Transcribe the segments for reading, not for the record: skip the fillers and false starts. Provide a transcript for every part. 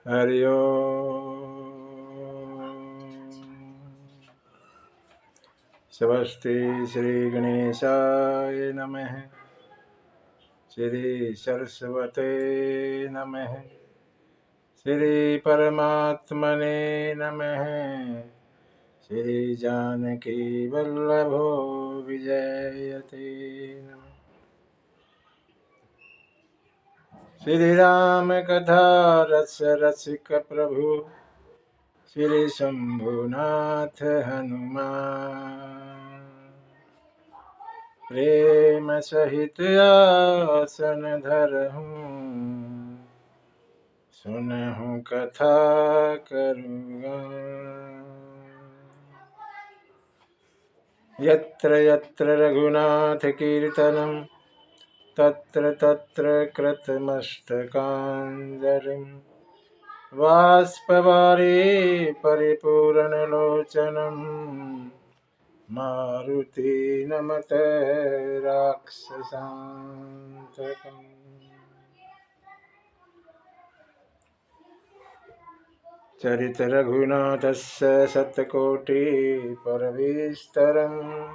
हरि ओम। स्वस्ति श्री गणेशाय नमः। श्री सरस्वते नमः। श्री परमात्मने नमः। श्री जानकी वल्लभो विजयते नमः। श्री राम कथा रस रसिक प्रभु श्री शंभुनाथ हनुमान। प्रेम सहित आसन धरहूँ सुनहु कथा करुणा। यत्र यत्र रघुनाथ कीर्तनं तत्र तत्र कृतमस्तकाञ्जलिं बाष्पवारि परिपूर्णलोचनं मारुति नमत राक्षसान्तकम्। चरित रघुनाथस्य शतकोटि परविस्तरम्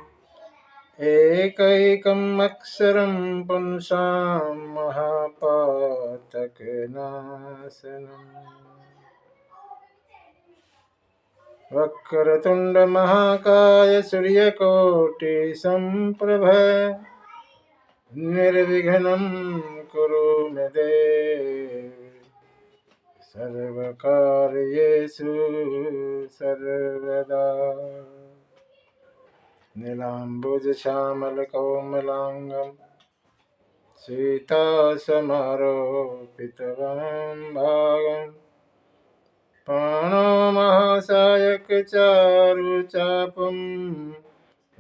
एकैकम् अक्षरं पुंसां महापातकनाशनम्। वक्रतुण्ड महाकाय सूर्यकोटि सम्प्रभ निर्विघ्नं कुरु मे देव सर्वकार्येषु सर्वदा। नीलाम्बुजश्यामलकोमलाङ्गं सीतासमारोपितवान् पाणो महासायकचारुचापं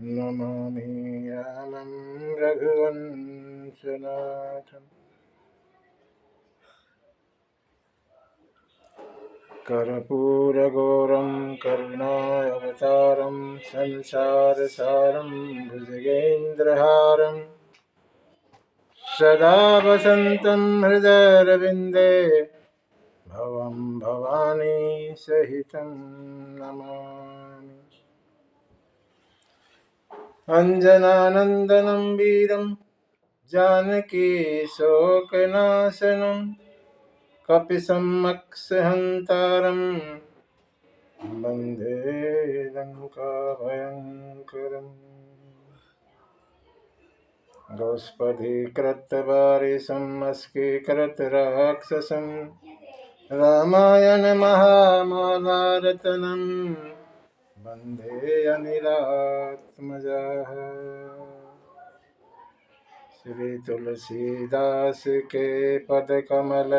नमामि रामं रघुवंशनाथम्। कर्पूरगौरं करुणावतारं संसारसारं भुजगेन्द्रहारं सदा वसन्तं हृदयरविन्दे भवं भवानी सहितं नमामि। अञ्जनानन्दनं वीरं जानकी शोकनाशनं कपिसम्मक्षहन्तारं वन्दे लङ्काभयङ्करम्। गोष्पदीकृतवारिशम् अस्कीकृतराक्षसं रामायण महामालारतनं वन्दे अनिलात्मजः। श्री तुलसीदास के पदकमल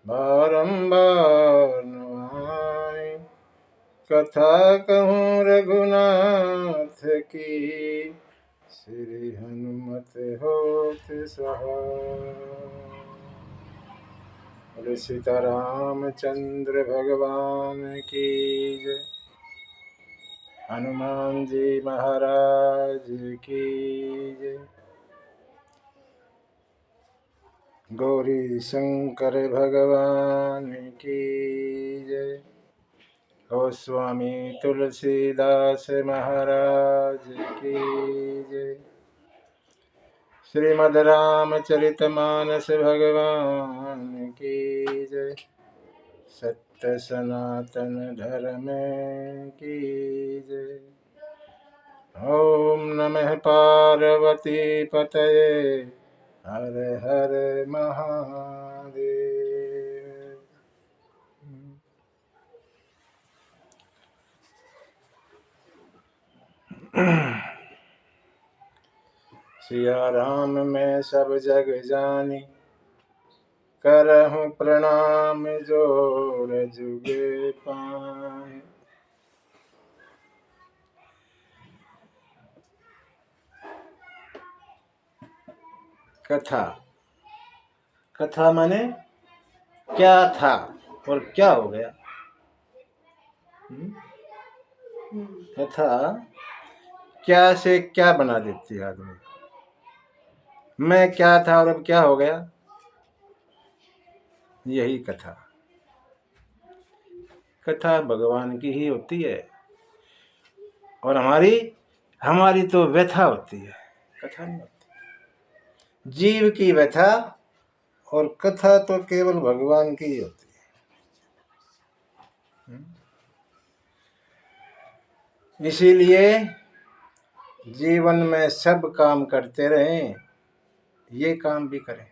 बारंबार नुआए कथा कहूँ रघुनाथ की श्री हनुमत होत सहाय। बोले सीतारामचंद्र भगवान की जय। हनुमान जी महाराज की जय। गौरी शंकर भगवान की जय। गोस्वामी तुलसीदास महाराज की जय। श्रीमद् रामचरितमानस भगवान की जय। सत्य सनातन धर्म की जय। ओम नमः पार्वती पतये हर हर महादेव। सिया राम मैं सब जग जानी करहूँ प्रणाम जोड़ जुगे पाए। कथा कथा माने क्या था और क्या हो गया। कथा क्या से क्या बना देती है आदमी। मैं क्या था और अब क्या हो गया, यही कथा। कथा भगवान की ही होती है, और हमारी हमारी तो व्यथा होती है, कथा नहीं होती। जीव की व्यथा और कथा तो केवल भगवान की ही होती है। इसीलिए जीवन में सब काम करते रहें, ये काम भी करें।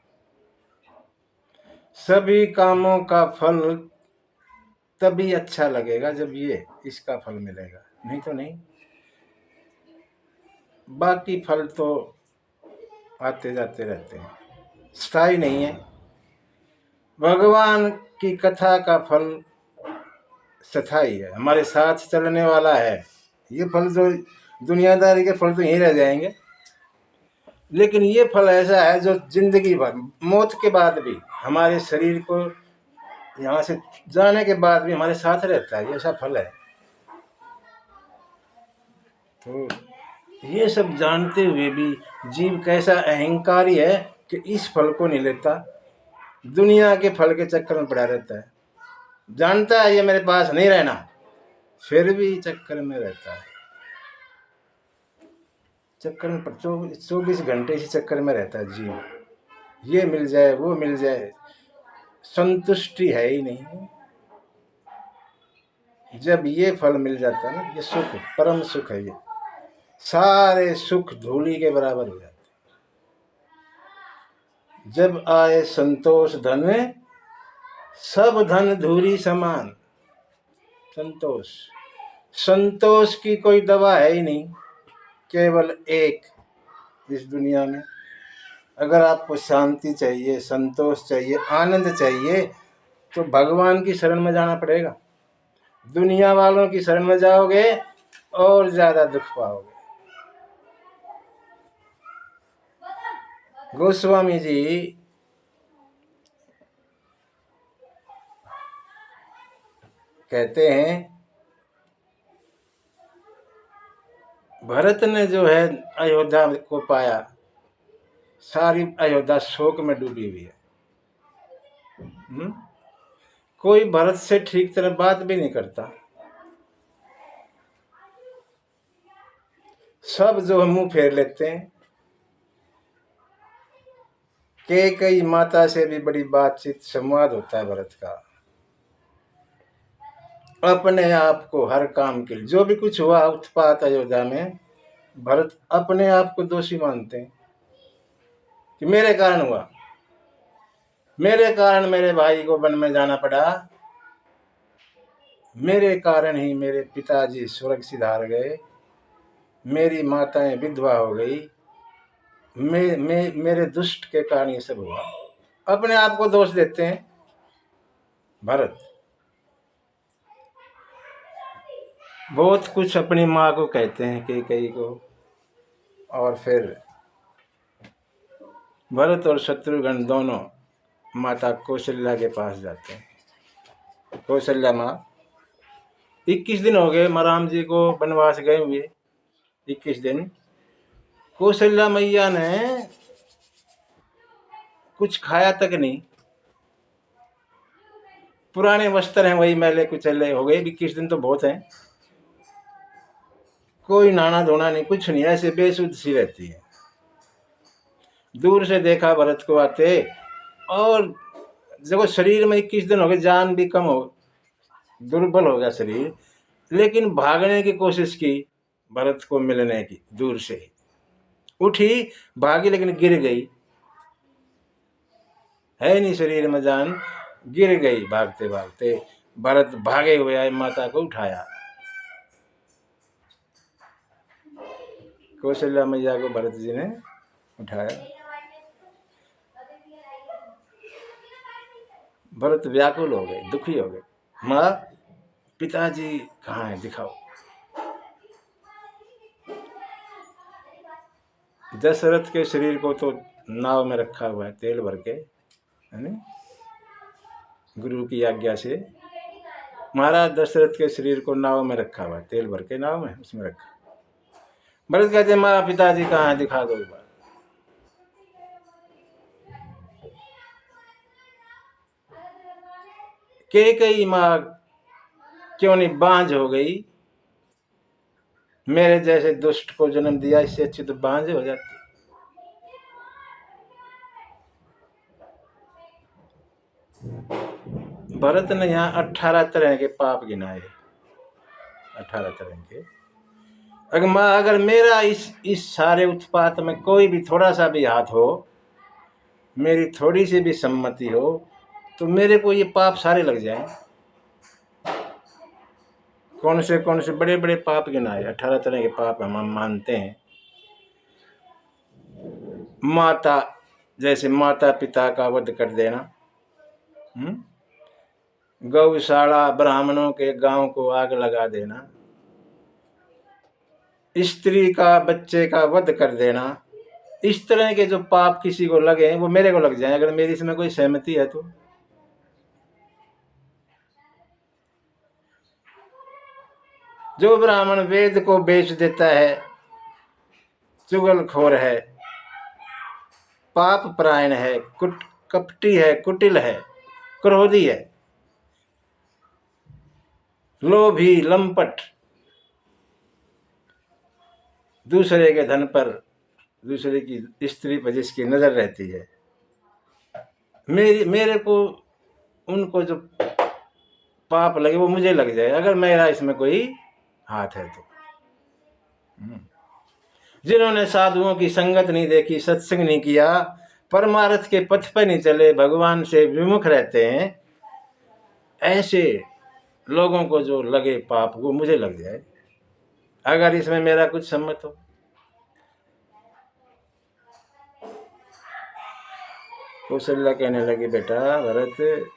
सभी कामों का फल तभी अच्छा लगेगा जब ये इसका फल मिलेगा, नहीं तो नहीं। बाकी फल तो आते जाते रहते हैं, स्थायी नहीं है। भगवान की कथा का फल स्थायी है, हमारे साथ चलने वाला है। ये फल जो दुनियादारी के फल तो यहीं रह जाएंगे, लेकिन ये फल ऐसा है जो जिंदगी भर, मौत के बाद भी, हमारे शरीर को यहाँ से जाने के बाद भी हमारे साथ रहता है, ये ऐसा फल है। तो ये सब जानते हुए भी जीव कैसा अहंकारी है कि इस फल को नहीं लेता, दुनिया के फल के चक्कर में पड़ा रहता है। जानता है ये मेरे पास नहीं रहना, फिर भी चक्कर में रहता है, चक्कर में 24 घंटे इसी चक्कर में रहता है जीव। ये मिल जाए वो मिल जाए, संतुष्टि है ही नहीं। जब ये फल मिल जाता है ना, ये सुख, परम सुख है, ये सारे सुख धूली के बराबर हो जाते। जब आए संतोष धन में, सब धन धूरी समान। संतोष, संतोष की कोई दवा है ही नहीं, केवल एक इस दुनिया में। अगर आपको शांति चाहिए, संतोष चाहिए, आनंद चाहिए, तो भगवान की शरण में जाना पड़ेगा। दुनिया वालों की शरण में जाओगे और ज्यादा दुख पाओगे। गोस्वामी जी कहते हैं, भरत ने जो है अयोध्या को पाया, सारी अयोध्या शोक में डूबी हुई है। कोई भरत से ठीक तरह बात भी नहीं करता, सब जो मुंह फेर लेते हैं। कई माता से भी बड़ी बातचीत संवाद होता है भरत का। अपने आप को हर काम के लिए, जो भी कुछ हुआ उत्पात अयोध्या में, भरत अपने आप को दोषी मानते हैं कि मेरे कारण हुआ, मेरे कारण मेरे भाई को वन में जाना पड़ा, मेरे कारण ही मेरे पिताजी स्वर्ग सिधार गए, मेरी माताएं विधवा हो गई, मेरे दुष्ट के कारण ये सब हुआ। अपने आप को दोष देते हैं भरत। बहुत कुछ अपनी माँ को कहते हैं, कई को, और फिर भरत और शत्रुघ्न दोनों माता कौशल्या के पास जाते हैं। कौशल्या माँ, 21 दिन हो गए राम जी को वनवास गए हुए, 21 दिन। कौशल्या मैया ने कुछ खाया तक नहीं, पुराने वस्त्र हैं वही मैले कुचले हो गए, 21 दिन तो बहुत हैं। कोई नहाना धोना नहीं, कुछ नहीं, ऐसे बेसुध सी रहती है। दूर से देखा भरत को आते, और देखो शरीर में 21 दिन हो गए, जान भी कम हो, दुर्बल हो गया शरीर, लेकिन भागने की कोशिश की भरत को मिलने की। दूर से ही उठी, भागी, लेकिन गिर गई, है नहीं शरीर में जान, गिर गई भागते भागते। भरत भागे हुए आए, माता को उठाया। कौशल्या मैया को भरत जी ने उठाया। भरत व्याकुल हो गए, दुखी हो गए, माँ पिताजी कहाँ है, दिखाओ। दशरथ के शरीर को तो नाव में रखा हुआ है तेल भर के, है ना, गुरु की आज्ञा से महाराज दशरथ के शरीर को नाव में रखा हुआ है, तेल भर के नाव में, उसमें रखा। भरत कहते माँ पिताजी कहाँ है, दिखा दो एक बार। कई माँ क्यों नहीं बांझ हो गई? मेरे जैसे दुष्ट को जन्म दिया, इससे अच्छी तो बांझ हो जाती। भरत ने यहाँ 18 तरह के पाप गिनाए, 18 तरह के। अगर मेरा इस सारे उत्पात में कोई भी थोड़ा सा भी हाथ हो, मेरी थोड़ी सी भी सम्मति हो, तो मेरे को ये पाप सारे लग जाएं। कौन से बड़े बड़े पाप गिनाए, 18 तरह के पाप हम मानते हैं। माता, जैसे माता पिता का वध कर देना, गौशाला ब्राह्मणों के गांव को आग लगा देना, स्त्री का बच्चे का वध कर देना, इस तरह के जो पाप किसी को लगे वो मेरे को लग जाए, अगर मेरी इसमें कोई सहमति है तो। जो ब्राह्मण वेद को बेच देता है, चुगलखोर है, पाप परायण है, कपटी है, कुटिल है, क्रोधी है, लोभी, लंपट, दूसरे के धन पर, दूसरे की स्त्री पर जिसकी नजर रहती है, मेरे को उनको जो पाप लगे वो मुझे लग जाए, अगर मेरा इसमें कोई हाथ है तो। जिन्होंने साधुओं की संगत नहीं देखी, सत्संग नहीं किया, परमार्थ के पथ पर नहीं चले, भगवान से विमुख रहते हैं, ऐसे लोगों को जो लगे पाप वो मुझे लग जाए, अगर इसमें मेरा कुछ सम्मत हो। कौशल्या कहने लगी, बेटा भरत,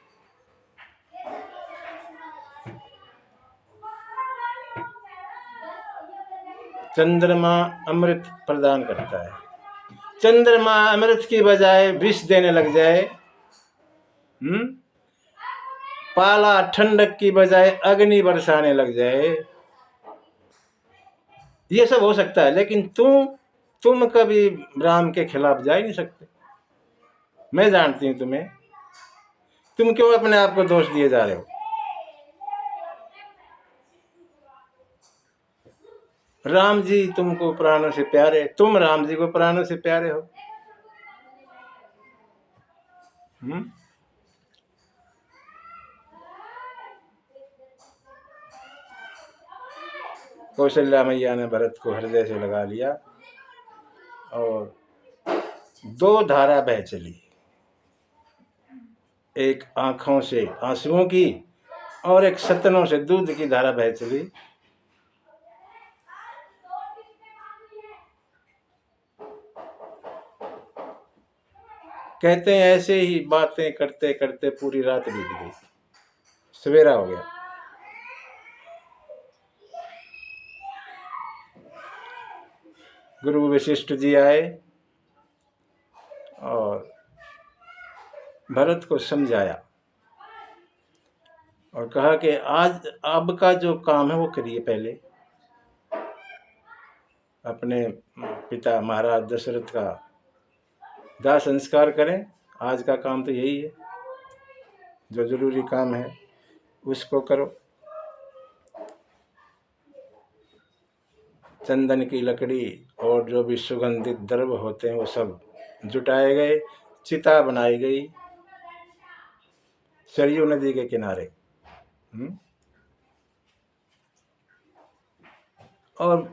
चंद्रमा अमृत प्रदान करता है, चंद्रमा अमृत की बजाय विष देने लग जाए, पाला ठंडक की बजाय अग्नि बरसाने लग जाए, ये सब हो सकता है, लेकिन तुम कभी राम के खिलाफ जा ही नहीं सकते। मैं जानती हूं तुम्हें, तुम क्यों अपने आप को दोष दिए जा रहे हो? राम जी तुमको प्राणों से प्यारे, तुम राम जी को प्राणों से प्यारे हो। कौशल्या मैया ने भरत को हृदय से लगा लिया और 2 धारा बह चली, एक आंखों से आंसुओं की और एक सतनों से दूध की धारा बह चली। कहते हैं ऐसे ही बातें करते करते पूरी रात बीत गई, सवेरा हो गया। गुरु वशिष्ठ जी आए और भरत को समझाया और कहा कि आज अब का जो काम है वो करिए, पहले अपने पिता महाराज दशरथ का दाह संस्कार करें, आज का काम तो यही है, जो जरूरी काम है उसको करो। चंदन की लकड़ी और जो भी सुगंधित द्रव्य होते हैं वो सब जुटाए गए, चिता बनाई गई सरयू नदी के किनारे। और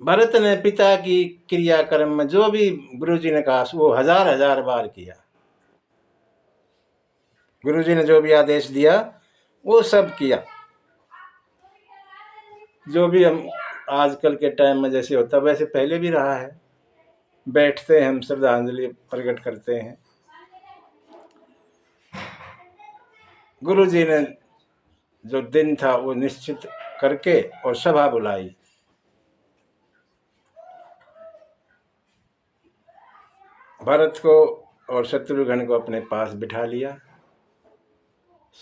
भरत ने पिता की क्रियाक्रम में जो भी गुरुजी ने कहा वो 1000 बार किया। गुरुजी ने जो भी आदेश दिया वो सब किया। जो भी हम आजकल के टाइम में जैसे होता वैसे पहले भी रहा है, बैठते हैं हम श्रद्धांजलि प्रकट करते हैं। गुरुजी ने जो दिन था वो निश्चित करके और सभा बुलाई। भरत को और शत्रुघ्न को अपने पास बिठा लिया,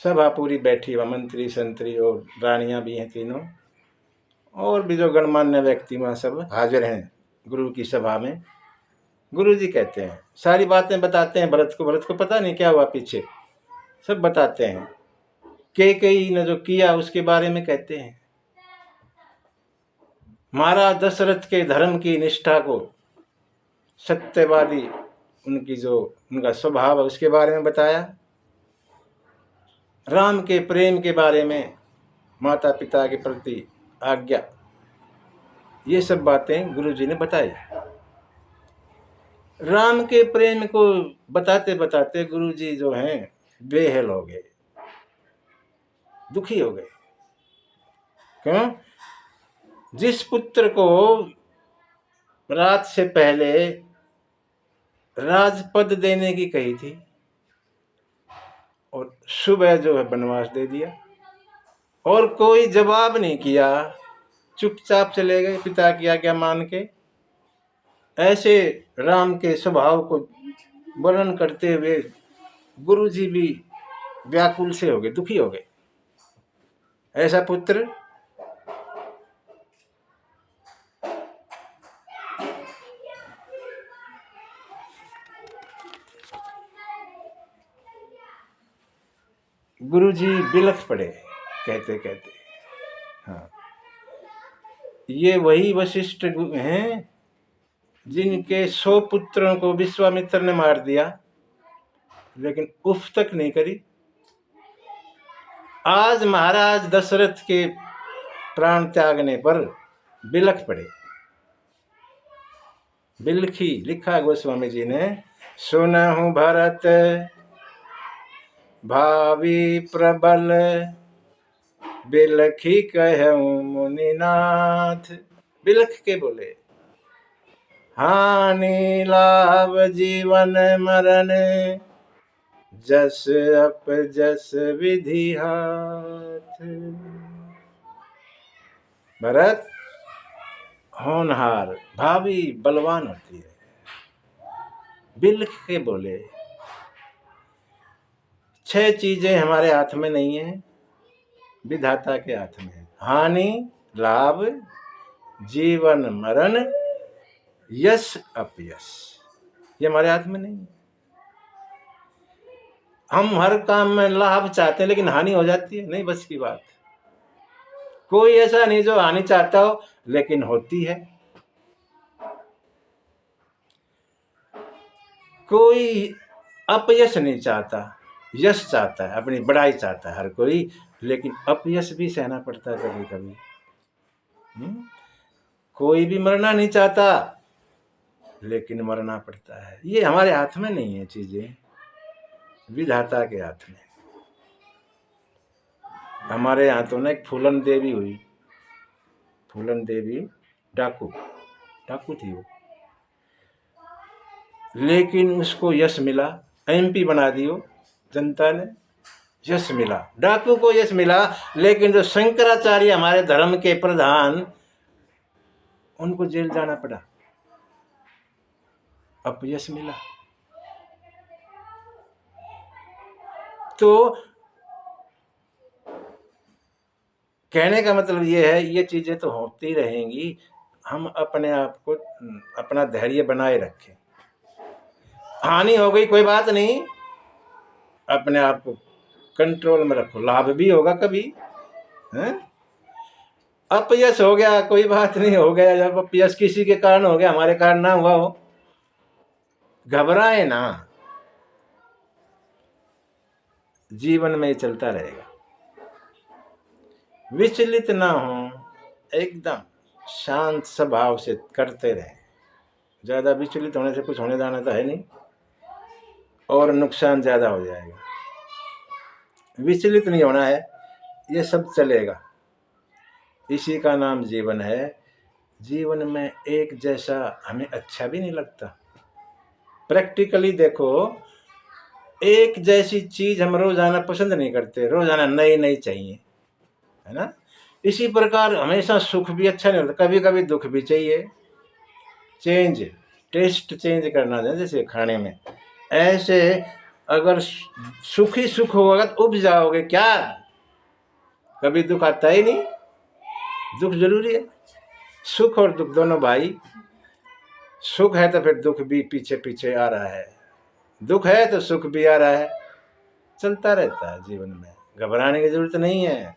सभा पूरी बैठी, वह मंत्री संतरी और रानियां भी हैं तीनों, और भी जो गणमान्य व्यक्ति वहाँ सब हाजिर हैं गुरु की सभा में। गुरु जी कहते हैं, सारी बातें बताते हैं भरत को। भरत को पता नहीं क्या हुआ पीछे, सब बताते हैं। कैकेयी ने जो किया उसके बारे में कहते हैं। महाराज दशरथ के धर्म की निष्ठा को, सत्यवादी उनकी जो उनका स्वभाव है उसके बारे में बताया। राम के प्रेम के बारे में, माता पिता के प्रति आज्ञा, ये सब बातें गुरु जी ने बताई। राम के प्रेम को बताते बताते गुरु जी जो हैं बेहल हो गए, दुखी हो गए। क्यों? जिस पुत्र को रात से पहले राजपद देने की कही थी और सुबह जो है वनवास दे दिया, और कोई जवाब नहीं किया, चुपचाप चले गए पिता की आज्ञा मान के। ऐसे राम के स्वभाव को वर्णन करते हुए गुरु जी भी व्याकुल से हो गए, दुखी हो गए। ऐसा पुत्र गुरु जी बिलख पड़े कहते कहते। हाँ, ये वही वशिष्ठ हैं जिनके 100 पुत्रों को विश्वामित्र ने मार दिया, लेकिन उफ तक नहीं करी। आज महाराज दशरथ के प्राण त्यागने पर बिलख पड़े। बिलखी लिखा गोस्वामी जी ने, सुनहु भरत भावी प्रबल, बिलखी कहूं मुनिनाथ। बिलख के बोले, हानि लाभ जीवन मरण, जस अप जस विधि हाथ। भरत होनहार भावी बलवान होती है। बिलख के बोले, 6 चीजें हमारे हाथ में नहीं है, विधाता के हाथ में है। हानि लाभ जीवन मरण यश अपयश, ये हमारे हाथ में नहीं है। हम हर काम में लाभ चाहते हैं लेकिन हानि हो जाती है, नहीं बस की बात। कोई ऐसा नहीं जो हानि चाहता हो, लेकिन होती है। कोई अपयश नहीं चाहता, यश चाहता है, अपनी बड़ाई चाहता है हर कोई, लेकिन अपयश भी सहना पड़ता है कभी कभी। कोई भी मरना नहीं चाहता, लेकिन मरना पड़ता है। ये हमारे हाथ में नहीं है चीजें, विधाता के हाथ में। हमारे यहाँ तो ना एक फूलन देवी हुई, फूलन देवी डाकू थी वो, लेकिन उसको यश मिला, एमपी बना दी वो जनता ने, यश मिला। डाकू को यश मिला, लेकिन जो शंकराचार्य हमारे धर्म के प्रधान, उनको जेल जाना पड़ा, अपयश मिला। तो कहने का मतलब ये है, ये चीजें तो होती रहेंगी, हम अपने आप को, अपना धैर्य बनाए रखें। हानि हो गई कोई बात नहीं, अपने आप को कंट्रोल में रखो, लाभ भी होगा कभी, हैं? अपयश हो गया कोई बात नहीं, हो गया, जब अपयश किसी के कारण हो गया, हमारे कारण ना हुआ हो, घबराए ना, जीवन में चलता रहेगा। विचलित ना हो, एकदम शांत स्वभाव से करते रहे। ज्यादा विचलित होने से कुछ होने जाना तो है नहीं, और नुकसान ज्यादा हो जाएगा। विचलित नहीं होना है, ये सब चलेगा, इसी का नाम जीवन है। जीवन में एक जैसा हमें अच्छा भी नहीं लगता। प्रैक्टिकली देखो, एक जैसी चीज हम रोजाना पसंद नहीं करते, रोजाना नई नई चाहिए, है ना। इसी प्रकार हमेशा सुख भी अच्छा नहीं लगता, कभी कभी दुख भी चाहिए, चेंज, टेस्ट चेंज करना है, जैसे खाने में। ऐसे अगर सुख ही सुख होगा तो उब जाओगे क्या, कभी दुख आता ही नहीं। दुख जरूरी है, सुख और दुख दोनों भाई। सुख है तो फिर दुख भी पीछे पीछे आ रहा है, दुख है तो सुख भी आ रहा है, चलता रहता है जीवन में। घबराने की जरूरत नहीं है,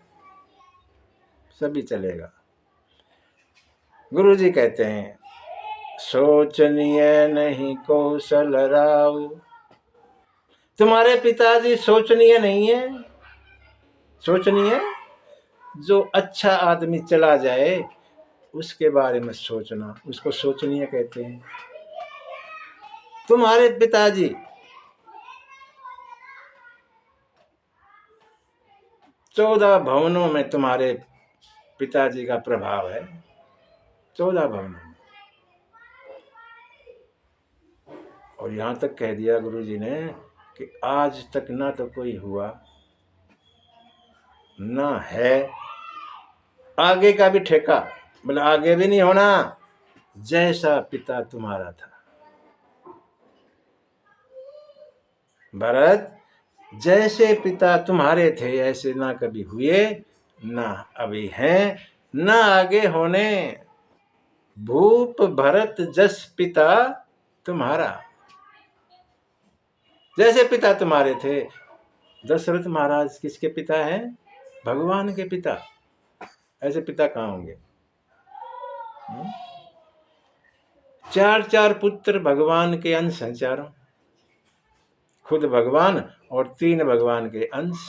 सभी चलेगा। गुरु जी कहते हैं, सोचनीय नहीं कौशल राव। तुम्हारे पिताजी सोचनीय नहीं है। सोचनीय, जो अच्छा आदमी चला जाए उसके बारे में सोचना, उसको सोचनीय कहते हैं। तुम्हारे पिताजी 14 भवनों में तुम्हारे पिताजी का प्रभाव है, 14 भवनों में। और यहां तक कह दिया गुरु जी ने कि आज तक ना तो कोई हुआ, ना है, आगे का भी ठेका, बोले आगे भी नहीं होना, जैसा पिता तुम्हारा था। भरत, जैसे पिता तुम्हारे थे ऐसे ना कभी हुए, ना अभी हैं, ना आगे होने। भूप भरत जस पिता तुम्हारा। जैसे पिता तुम्हारे थे, दशरथ महाराज किसके पिता हैं? भगवान के पिता। ऐसे पिता कहाँ होंगे? 4 पुत्र भगवान के अंश हैं, चारों, खुद भगवान और 3 भगवान के अंश,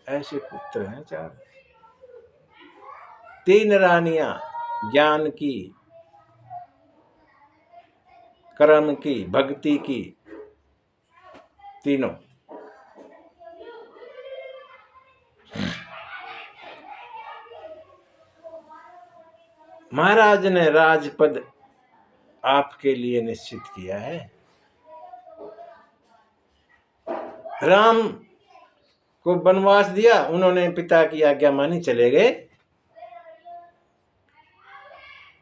ऐसे पुत्र हैं 4। 3 रानियां, ज्ञान की, कर्म की, भक्ति की, तीनों। महाराज ने राजपद आपके लिए निश्चित किया है। राम को वनवास दिया, उन्होंने पिता की आज्ञा मानी, चले गए।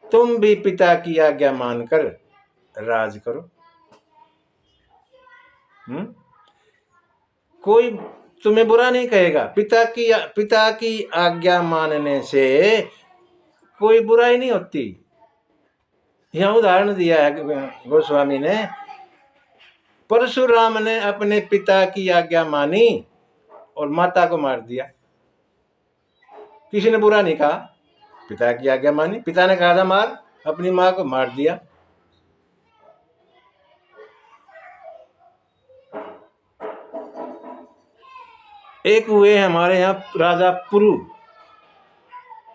तुम भी पिता की आज्ञा मानकर राज करो। कोई तुम्हें बुरा नहीं कहेगा। पिता की आज्ञा मानने से कोई बुराई नहीं होती। यहां उदाहरण दिया है गोस्वामी ने, परशुराम ने अपने पिता की आज्ञा मानी और माता को मार दिया। किसी ने बुरा नहीं कहा, पिता की आज्ञा मानी, पिता ने कहा था मार, अपनी मां को मार दिया। एक हुए हमारे यहाँ राजा पुरु,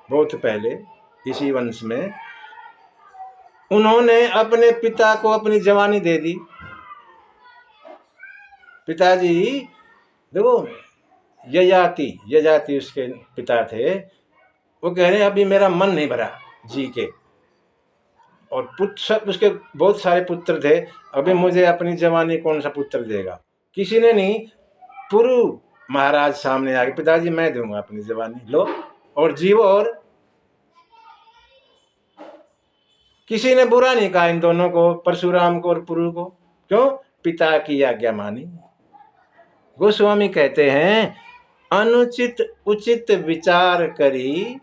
बहुत पहले इसी वंश में, उन्होंने अपने पिता को अपनी जवानी दे दी। पिताजी देखो, यजाति उसके पिता थे, वो कह रहे अभी मेरा मन नहीं भरा जी के, और पुत्र उसके बहुत सारे पुत्र थे, अभी मुझे अपनी जवानी कौन सा पुत्र देगा? किसी ने नहीं, पुरु महाराज सामने आके, पिताजी मैं दूंगा अपनी जवानी, लो और जीवो। और किसी ने बुरा नहीं कहा इन दोनों को, परशुराम को और पुरु को। क्यों? पिता की आज्ञा मानी। गोस्वामी कहते हैं, अनुचित उचित विचार करी,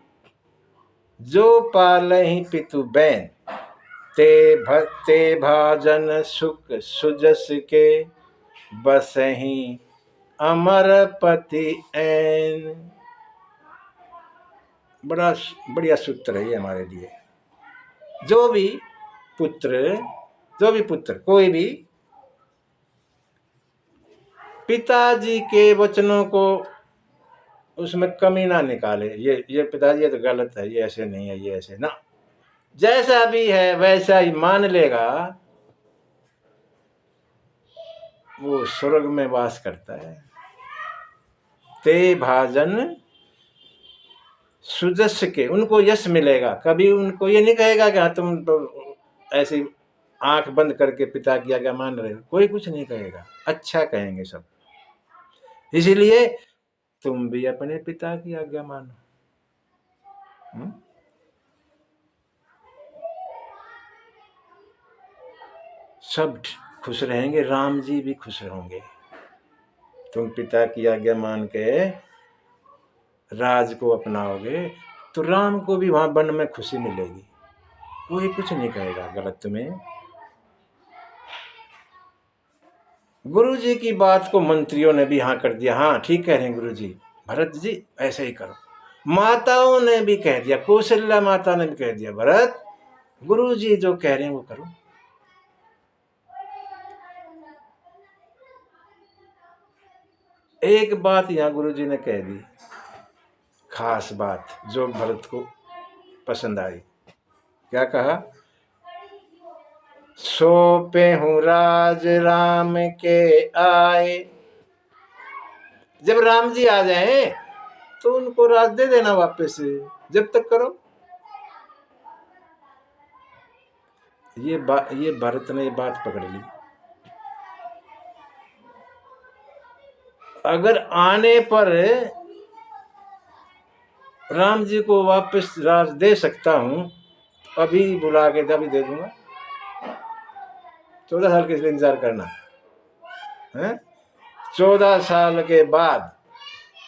जो पालहि पितु बैन, ते भाजन सुख सुजस के, बसहि अमर पति ऐन। बड़ा बढ़िया सूत्र है ये हमारे लिए। जो भी पुत्र कोई भी पिताजी के वचनों को उसमें कमी ना निकाले, ये पिताजी ये तो गलत है, ये ऐसे नहीं है, ये ऐसे ना, जैसा भी है वैसा ही मान लेगा, वो स्वर्ग में वास करता है। ते भाजन सुजस के, उनको यश मिलेगा। कभी उनको ये नहीं कहेगा कि हाँ तुम तो ऐसी आंख बंद करके पिता की आज्ञा मान रहे हो, कोई कुछ नहीं कहेगा, अच्छा कहेंगे सब। इसीलिए तुम भी अपने पिता की आज्ञा मानो। सब खुश रहेंगे, राम जी भी खुश होंगे। तुम पिता की आज्ञा मान के राज को अपनाओगे तो राम को भी वहां वन में खुशी मिलेगी, कोई कुछ नहीं कहेगा गलत तुम्हें। गुरु जी की बात को मंत्रियों ने भी हाँ कर दिया, हाँ ठीक कह रहे हैं गुरु जी, भरत जी ऐसे ही करो। माताओं ने भी कह दिया, कौशल्या माता ने भी कह दिया, भरत गुरु जी जो कह रहे हैं वो करो। एक बात यहां गुरु जी ने कह दी, खास बात जो भरत को पसंद आई। क्या कहा? सौंपे हूं राज राम के आए। जब राम जी आ जाए तो उनको राज दे देना वापस से, जब तक करो। ये भरत ने ये बात पकड़ ली। अगर आने पर राम जी को वापस राज दे सकता हूं, अभी बुला के अभी दे दूंगा। 14 साल के लिए इंतजार करना है? 14 साल के बाद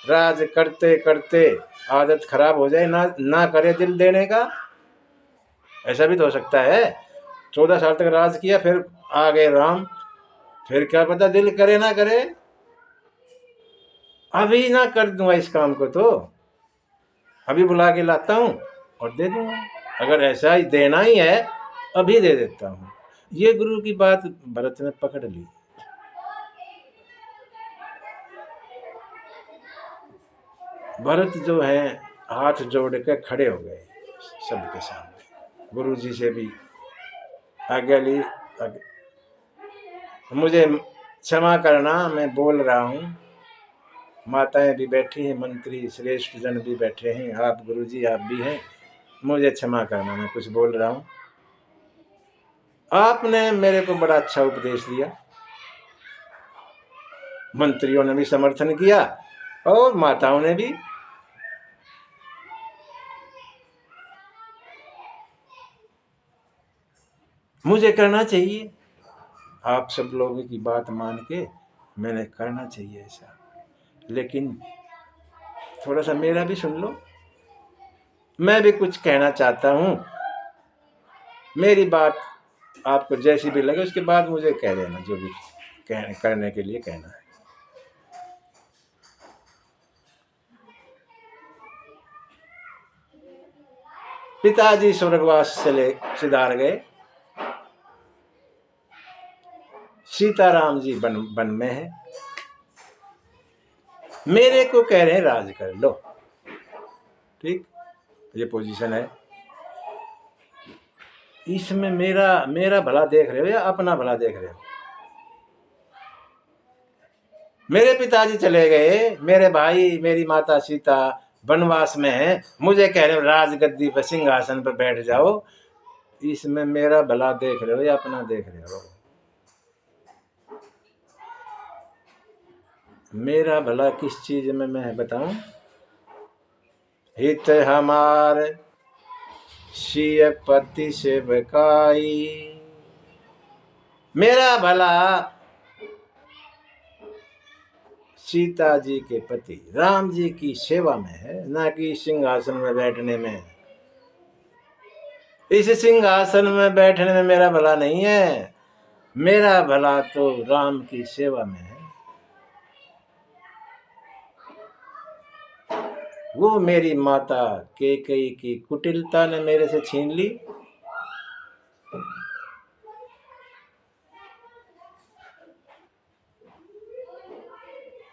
राज करते करते आदत खराब हो जाए, ना करे दिल देने का। ऐसा भी तो हो सकता है। 14 साल तक राज किया, फिर आ गए राम, फिर क्या पता दिल करे ना करे। अभी ना कर दूंगा इस काम को, तो अभी बुला के लाता हूं और दे दूंगा। अगर ऐसा ही देना ही है अभी दे देता हूं। ये गुरु की बात भरत ने पकड़ ली। भरत जो है हाथ जोड़ के खड़े हो गए सबके सामने, गुरु जी से भी आज्ञा ली। मुझे क्षमा करना, मैं बोल रहा हूँ, माताएं भी बैठी हैं, मंत्री श्रेष्ठ जन भी बैठे हैं, आप गुरु जी आप भी हैं, मुझे क्षमा करना, मैं कुछ बोल रहा हूँ। आपने मेरे को बड़ा अच्छा उपदेश दिया। मंत्रियों ने भी समर्थन किया और माताओं ने भी। मुझे करना चाहिए, आप सब लोगों की बात मान के मैंने करना चाहिए ऐसा, लेकिन थोड़ा सा मेरा भी सुन लो, मैं भी कुछ कहना चाहता हूं। मेरी बात आपको जैसी भी लगे उसके बाद मुझे कह देना, जो भी करने के लिए कहना है। पिताजी स्वर्गवास चले सिधार गए, सीताराम जी वन में है, मेरे को कह रहे हैं राज कर लो। ठीक, ये पोजीशन है। इसमें मेरा भला देख रहे हो या अपना भला देख रहे हो? मेरे पिताजी चले गए, मेरे भाई मेरी माता सीता वनवास में है, मुझे कह रहे हो राजगद्दी पर सिंहासन पर बैठ जाओ। इसमें मेरा भला देख रहे हो या अपना देख रहे हो? मेरा भला किस चीज में मैं बताऊं? हित हमार सिय पति से बकाई। मेरा भला सीता जी के पति राम जी की सेवा में है, ना कि सिंहासन में बैठने में। इस सिंहासन में बैठने में मेरा भला नहीं है, मेरा भला तो राम की सेवा में है। वो मेरी माता कैकेयी की कुटिलता ने मेरे से छीन ली।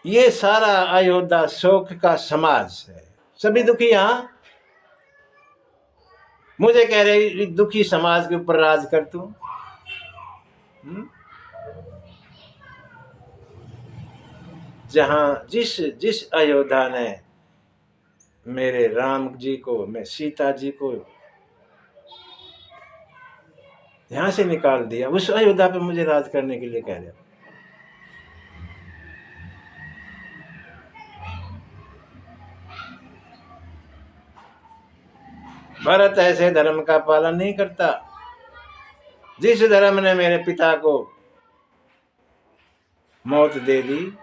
ये सारा अयोध्या शोक का समाज है, सभी दुखी। यहां मुझे कह रहे दुखी समाज के ऊपर राज कर तू। जहां जिस जिस अयोध्या ने मेरे राम जी को, मैं सीता जी को यहां से निकाल दिया, उस अयोध्या पे मुझे राज करने के लिए कह रहे हो। भरत ऐसे धर्म का पालन नहीं करता। जिस धर्म ने मेरे पिता को मौत दे दी,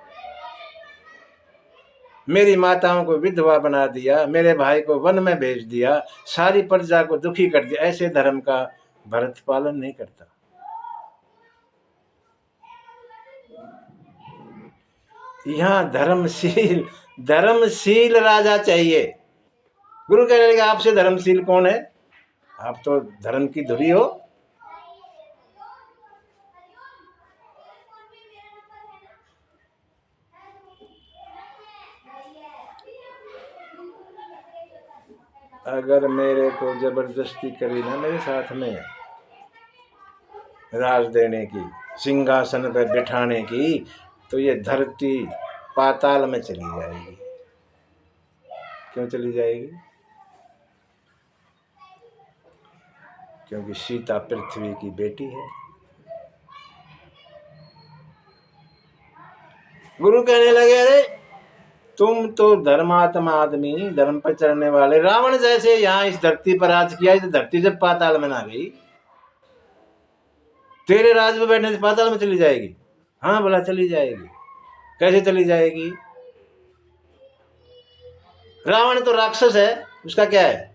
मेरी माताओं को विधवा बना दिया, मेरे भाई को वन में भेज दिया, सारी प्रजा को दुखी कर दिया, ऐसे धर्म का भरत पालन नहीं करता। यहाँ धर्मशील धर्मशील राजा चाहिए। गुरु कहने लगे आपसे धर्मशील कौन है, आप तो धर्म की धुरी हो। अगर मेरे को जबरदस्ती करी ना मेरे साथ में राज देने की, सिंहासन पर बिठाने की, तो ये धरती पाताल में चली जाएगी। क्यों चली जाएगी? क्योंकि सीता पृथ्वी की बेटी है। गुरु कहने लगे अरे तुम तो धर्मात्मा आदमी, धर्म पर चलने वाले, रावण जैसे यहाँ इस धरती पर राज किया, इस धरती जब पाताल में ना गई, तेरे राज में बैठने से पाताल में चली जाएगी? हाँ बोला चली जाएगी। कैसे चली जाएगी? रावण तो राक्षस है, उसका क्या है?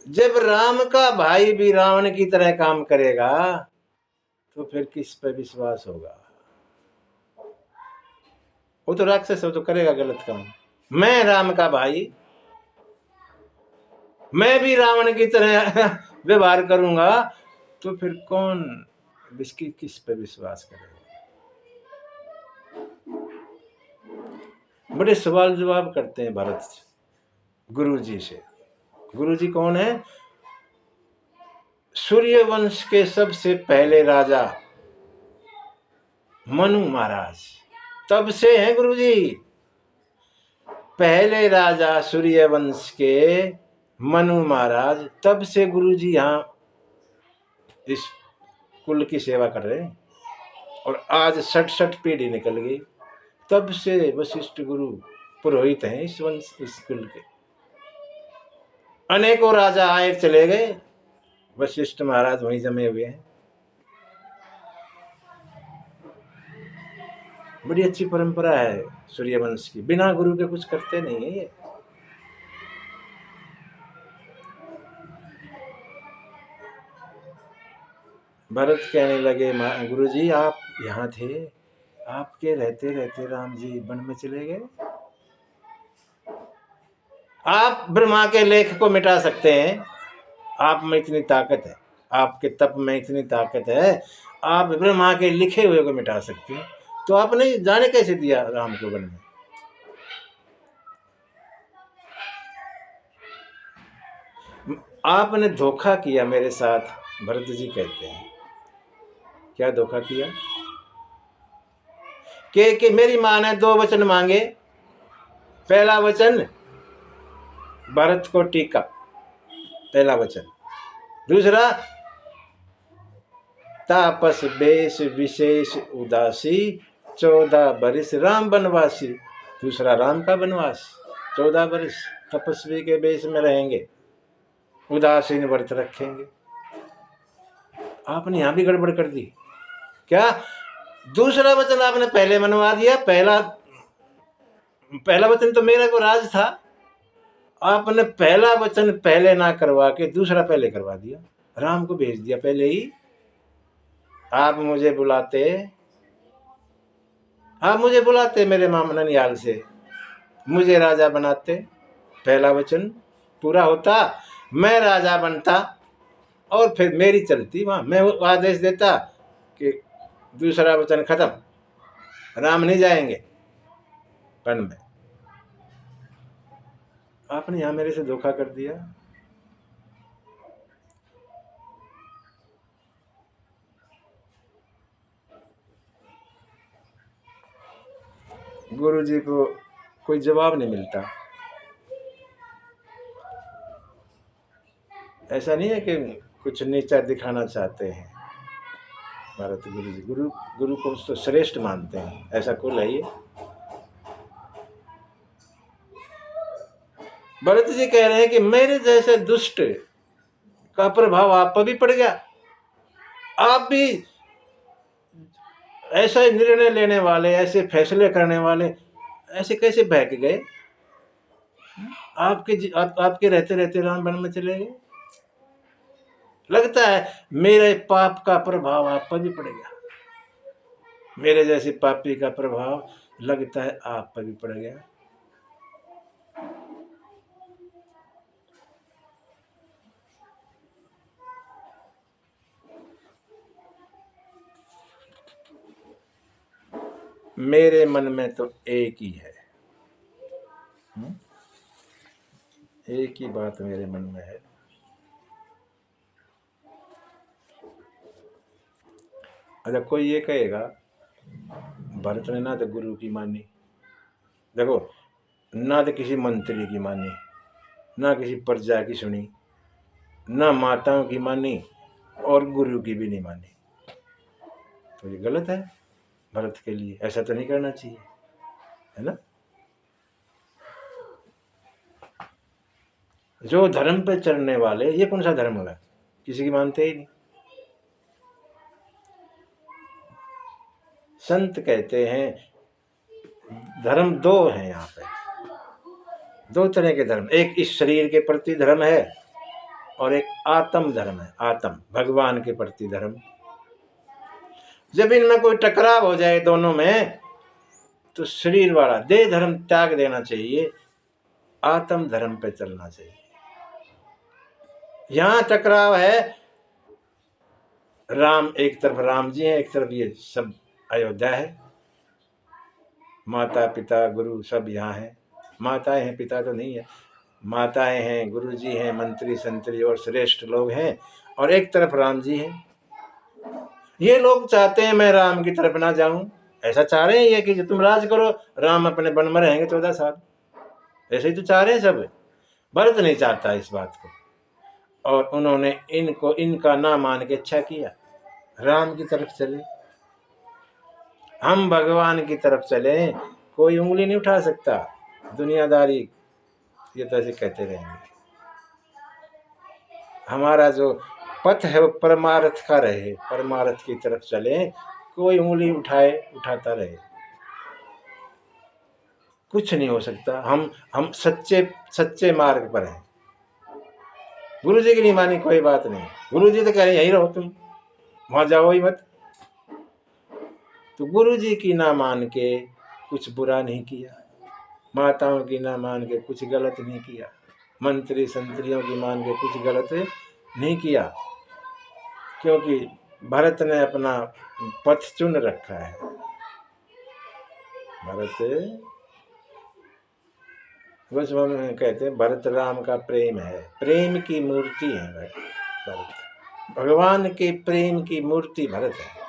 जब राम का भाई भी रावण की तरह काम करेगा तो फिर किस पे विश्वास होगा? वो तो राक्षस है, वो तो करेगा गलत काम। मैं राम का भाई, मैं भी रावण की तरह व्यवहार करूंगा तो फिर कौन किस पे विश्वास करेगा? बड़े सवाल जवाब करते हैं भरत गुरु जी से। गुरु जी कौन है? सूर्य वंश के सबसे पहले राजा मनु महाराज, तब से हैं गुरु जी। पहले राजा सूर्य वंश के मनु महाराज, तब से गुरु जी यहाँ इस कुल की सेवा कर रहे हैं। और आज 67 पीढ़ी निकल गई, तब से वशिष्ठ गुरु पुरोहित हैं इस वंश, इस कुल के। अनेकों राजा आए चले गए, वशिष्ठ महाराज वहीं जमे हुए हैं। बड़ी अच्छी परंपरा है सूर्यवंश की, बिना गुरु के कुछ करते नहीं है ये। भरत कहने लगे गुरु जी आप यहाँ थे, आपके रहते रहते राम जी वन में चले गए। आप ब्रह्मा के लेख को मिटा सकते हैं, आप में इतनी ताकत है, आपके तप में इतनी ताकत है, आप ब्रह्मा के लिखे हुए को मिटा सकते हैं, तो आपने जाने कैसे दिया राम को वन में? आपने धोखा किया मेरे साथ, भरत जी कहते हैं। क्या धोखा किया? कि मेरी मां ने 2 वचन मांगे। पहला वचन भरत को टीका, पहला वचन। दूसरा तापस बेश विशेष उदासी, 14 बरिस राम बनवासी। दूसरा राम का बनवास, 14 बरिस तपस्वी के बेश में रहेंगे, उदासीन व्रत रखेंगे। आपने यहां भी गड़बड़ कर दी। क्या? दूसरा वचन आपने पहले मनवा दिया। पहला वचन तो मेरा को राज था, आपने पहला वचन पहले ना करवा के दूसरा पहले करवा दिया, राम को भेज दिया पहले ही। आप मुझे बुलाते मेरे मामा ननियाल से, मुझे राजा बनाते, पहला वचन पूरा होता, मैं राजा बनता, और फिर मेरी चलती वहां, मैं आदेश देता कि दूसरा वचन खत्म, राम नहीं जाएंगे वन में। आपने यहां मेरे से धोखा कर दिया। गुरु जी को कोई जवाब नहीं मिलता। ऐसा नहीं है कि कुछ नीचा दिखाना चाहते हैं भारत गुरु जी, गुरु को तो श्रेष्ठ मानते हैं, ऐसा कुल है ये। भरत जी कह रहे हैं कि मेरे जैसे दुष्ट का प्रभाव आप पर भी पड़ गया, आप भी ऐसा निर्णय लेने वाले, ऐसे फैसले करने वाले, ऐसे कैसे बहक गए? आपके रहते रहते राम वन में चले गए। लगता है मेरे पाप का प्रभाव आप पर भी पड़ेगा, मेरे जैसे पापी का प्रभाव लगता है आप पर भी पड़ गया। मेरे मन में तो एक ही है, एक ही बात मेरे मन में है। अच्छा, कोई ये कहेगा भरत ने ना तो गुरु की मानी, देखो, ना तो किसी मंत्री की मानी, ना किसी प्रजा की सुनी, ना माताओं की मानी, और गुरु की भी नहीं मानी, तो ये गलत है भरत के लिए। ऐसा तो नहीं करना चाहिए, है ना। जो धर्म पे चलने वाले, ये कौन सा धर्म है, किसी की मानते ही नहीं। संत कहते हैं धर्म दो हैं यहाँ पे, दो तरह के धर्म, एक इस शरीर के प्रति धर्म है और एक आत्म धर्म है, आत्म भगवान के प्रति धर्म। जब इनमें कोई टकराव हो जाए दोनों में, तो शरीर वाला देह धर्म त्याग देना चाहिए, आत्म धर्म पे चलना चाहिए। यहां टकराव है, राम एक तरफ राम जी हैं, एक तरफ ये सब अयोध्या है, माता पिता गुरु सब यहाँ हैं। माताएं हैं, पिता तो नहीं है, माताएं हैं, गुरु जी हैं, मंत्री संतरी और श्रेष्ठ लोग हैं, और एक तरफ राम जी हैं। ये लोग चाहते हैं मैं राम की तरफ ना जाऊं, ऐसा चाह रहे हैं ये कि तुम राज करो, राम अपने वन में रहेंगे 14 साल, ऐसे ही तो चाह रहे हैं सब। भरत नहीं चाहता इस बात को, और उन्होंने इनको इनका ना मान के अच्छा किया, राम की तरफ चले। हम भगवान की तरफ चले, कोई उंगली नहीं उठा सकता, दुनियादारी ये तो ऐसे कहते रहेंगे। हमारा जो पथ है वो परमार्थ का रहे, परमार्थ की तरफ चले, कोई उंगली उठाता रहे, कुछ नहीं हो सकता। हम सच्चे सच्चे मार्ग पर हैं। गुरु जी की नहीं मानी कोई बात नहीं, गुरु जी तो कह रहे यहीं रहो, तुम वहां जाओ ही मत। तो गुरु जी की ना मान के कुछ बुरा नहीं किया, माताओं की ना मान के कुछ गलत नहीं किया, मंत्री संतरियों की मान के कुछ गलत नहीं किया, क्योंकि भरत ने अपना पथ चुन रखा है। भरत गोस्वामी कहते हैं भरत राम का प्रेम है, प्रेम की मूर्ति है भरत, भगवान के प्रेम की मूर्ति भरत है।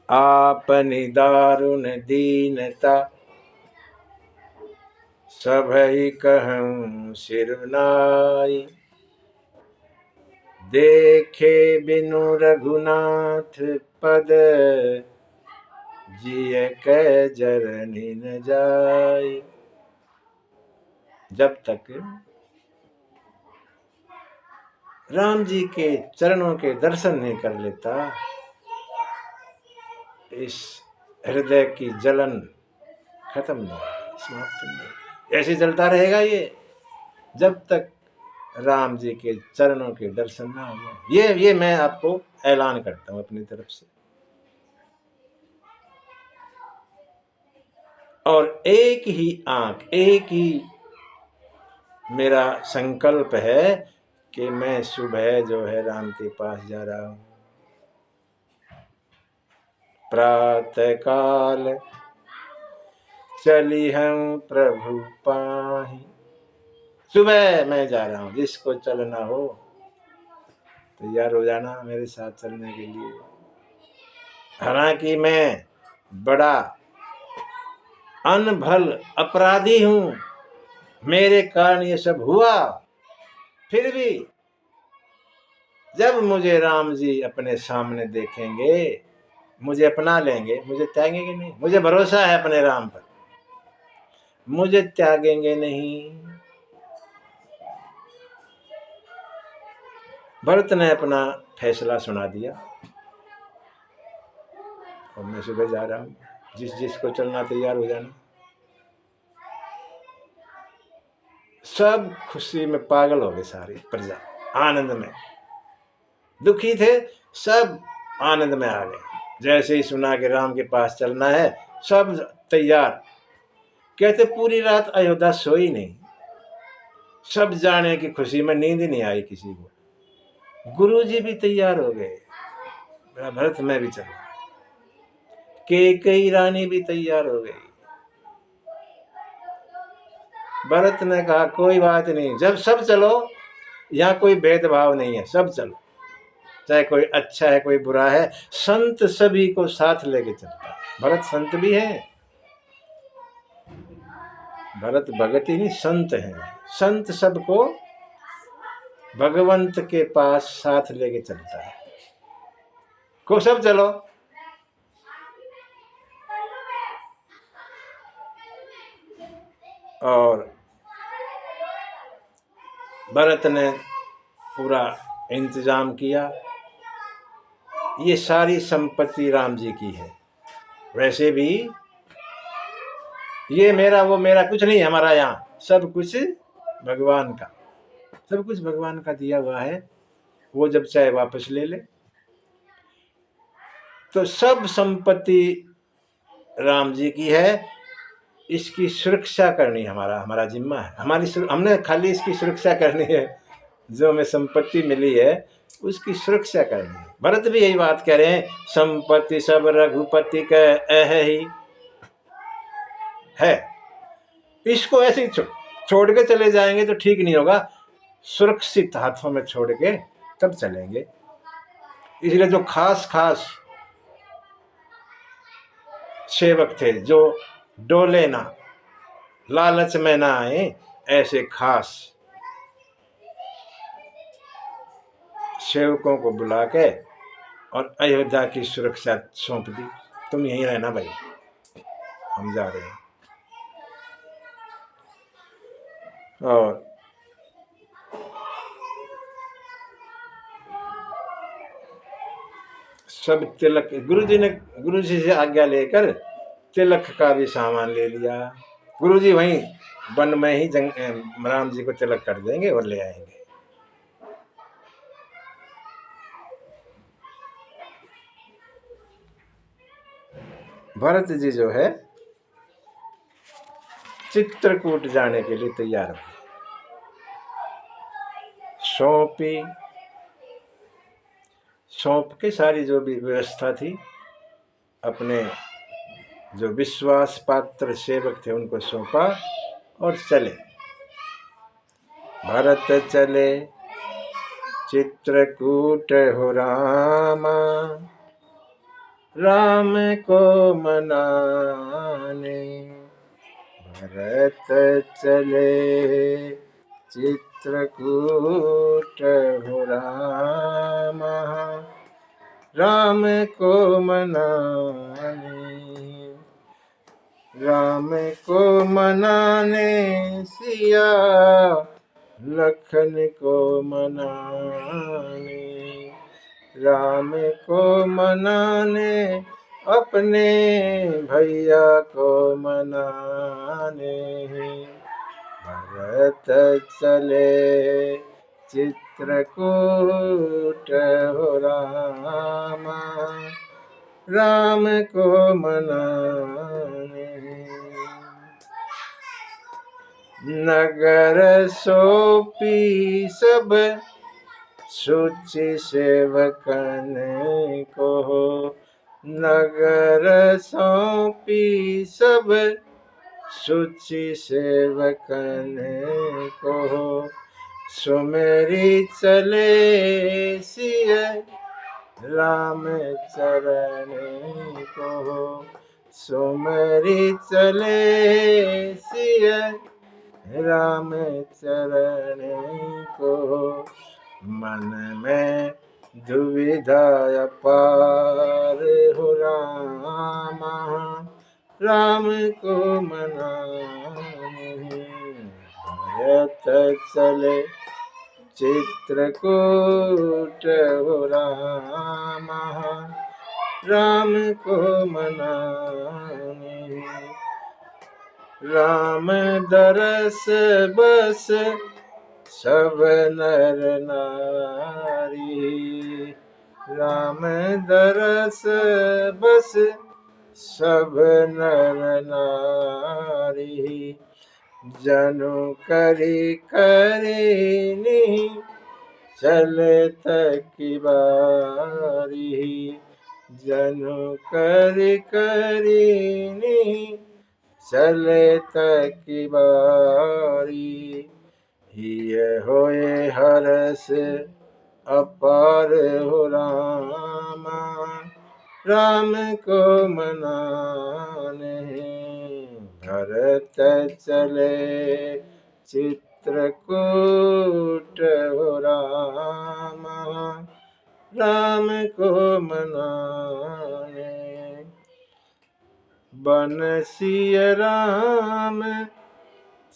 आपनी दारुण दीनता, सबहि कहूँ सिरनाई, देखे बिनु रघुनाथ पद, जिय कै जरनी न जाय। जब तक राम जी के चरणों के दर्शन नहीं कर लेता, इस हृदय की जलन खत्म नहीं, समाप्त नहीं, ऐसे चलता रहेगा ये जब तक राम जी के चरणों के दर्शन ना हो जाए। ये मैं आपको ऐलान करता हूं अपनी तरफ से। और एक ही आंख, एक ही मेरा संकल्प है कि मैं सुबह जो है राम के पास जा रहा हूं। प्रातः काल चली हम प्रभु पाही, सुबह मैं जा रहा हूं, जिसको चलना हो तैयार हो जाना मेरे साथ चलने के लिए। हालांकि मैं बड़ा अनभल अपराधी हूं, मेरे कारण ये सब हुआ, फिर भी जब मुझे राम जी अपने सामने देखेंगे, मुझे अपना लेंगे, मुझे त्यागेंगे नहीं। मुझे भरोसा है अपने राम पर, मुझे त्यागेंगे नहीं। भरत ने अपना फैसला सुना दिया और मैं सुबह जा रहा हूँ, जिसको चलना तैयार हो जाना। सब खुशी में पागल हो गए, सारी प्रजा आनंद में। दुखी थे, सब आनंद में आ गए। जैसे ही सुना कि राम के पास चलना है, सब तैयार। कहते पूरी रात अयोध्या सोई नहीं, सब जाने की खुशी में, नींद ही नहीं आई किसी को। गुरुजी भी तैयार हो गए, भरत मैं भी चलूं। कई रानी भी तैयार हो गई। भरत ने कहा कोई बात नहीं, जब सब चलो, यहाँ कोई भेदभाव नहीं है, सब चलो, चाहे कोई अच्छा है कोई बुरा है, संत सभी को साथ लेके चलता है। भरत संत भी है, भरत भगत ही नहीं संत है। संत सबको भगवंत के पास साथ लेके चलता है। को सब चलो। और भरत ने पूरा इंतजाम किया। ये सारी संपत्ति राम जी की है। वैसे भी ये मेरा वो मेरा कुछ नहीं, हमारा यहाँ सब कुछ भगवान का, सब कुछ भगवान का दिया हुआ है, वो जब चाहे वापस ले ले। तो सब संपत्ति राम जी की है, इसकी सुरक्षा करनी हमारा जिम्मा है। हमने खाली इसकी सुरक्षा करनी है, जो हमें संपत्ति मिली है उसकी सुरक्षा करनी है। भरत भी यही बात कह रहे हैं, संपत्ति सब रघुपति का ही है, इसको ऐसे ही छोड़ के चले जाएंगे तो ठीक नहीं होगा, सुरक्षित हाथों में छोड़ के तब चलेंगे। इसलिए जो खास खास सेवक थे, जो डोले ना, लालच में ना आए, ऐसे खास सेवकों को बुला के और अयोध्या की सुरक्षा सौंप दी। तुम यहीं रहना भाई, हम जा रहे हैं। और सब तिलक, गुरुजी से आज्ञा लेकर तिलक का भी सामान ले लिया। गुरुजी वहीं वन में ही राम जी को तिलक कर देंगे और ले आएंगे। भरत जी जो है चित्रकूट जाने के लिए तैयार हुए। सौंप के सारी जो भी व्यवस्था थी, अपने जो विश्वास पात्र सेवक थे उनको सौंपा और चले। भरत चले चित्रकूट हो रामा, राम को मनाने। भरत चले चित्रकूट हो रामा, राम को मनाने। राम को मनाने सिया लखन को मनाने। राम को मनाने अपने भैया को मनाने। भरत चले चित्रकूट हो रामा, राम को मनाने। नगर सौंपी सब सूची सेवकन को, नगर सौंपी सब सूची सेवकन को। सुमेरी चले सिय राम चरण को, सुमेरी चले सिय राम चरण को। मन में दुविधा अपार हो रामा, राम को मनाने। भरत चले चित्रकूट हो रामा, राम को मनाने। राम दरस बस सब नर नारी, राम दरस बस सब नर नारी, जनु करी करी नहीं चले तकी बारी, जनु करी करी नहीं चले तकी बारी। हिय होए हरस अपार हो रामा, राम को मनाने भरत चले चित्रकूट हो रामा, राम को मनाने। बनसिय राम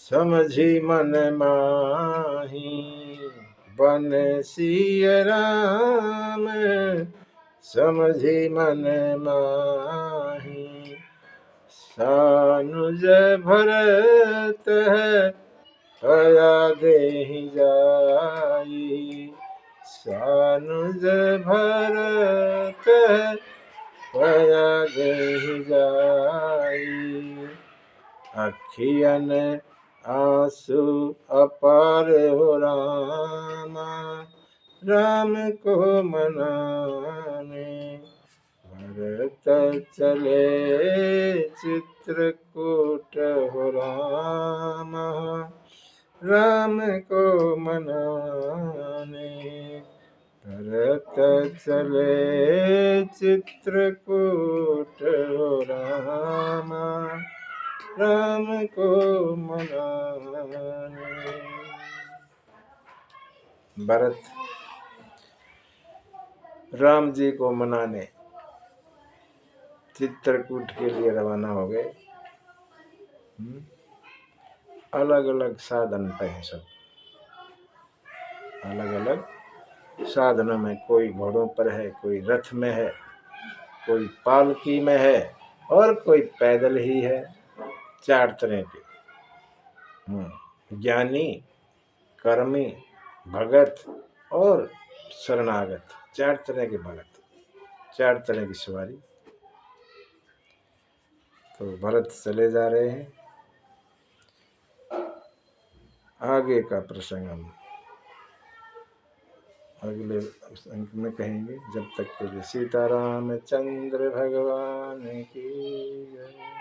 समझी मन माही, बनसिय राम समझी मन माही, सानुज भरत पया देहि जाई, सानुज भरत पया देहि जाई। अखियन आंसू अपार हो रामा, राम को मनाने भरत चले चित्रकूट हो रामा, राम को मनाने भरत चले चित्रकूट हो रामा, राम को मनाने। भरत राम जी को मनाने चित्रकूट के लिए रवाना हो गए। अलग अलग साधन पे हैं सब, अलग अलग साधनों में, कोई घोड़ों पर है, कोई रथ में है, कोई पालकी में है और कोई पैदल ही है। 4 तरह के ज्ञानी, कर्मी, भगत और शरणागत, 4 तरह के भगत, 4 तरह की सवारी। तो भरत चले जा रहे हैं। आगे का प्रसंग हम अगले अंक में कहेंगे। जब तक के लिए सीताराम चंद्र भगवान की जय।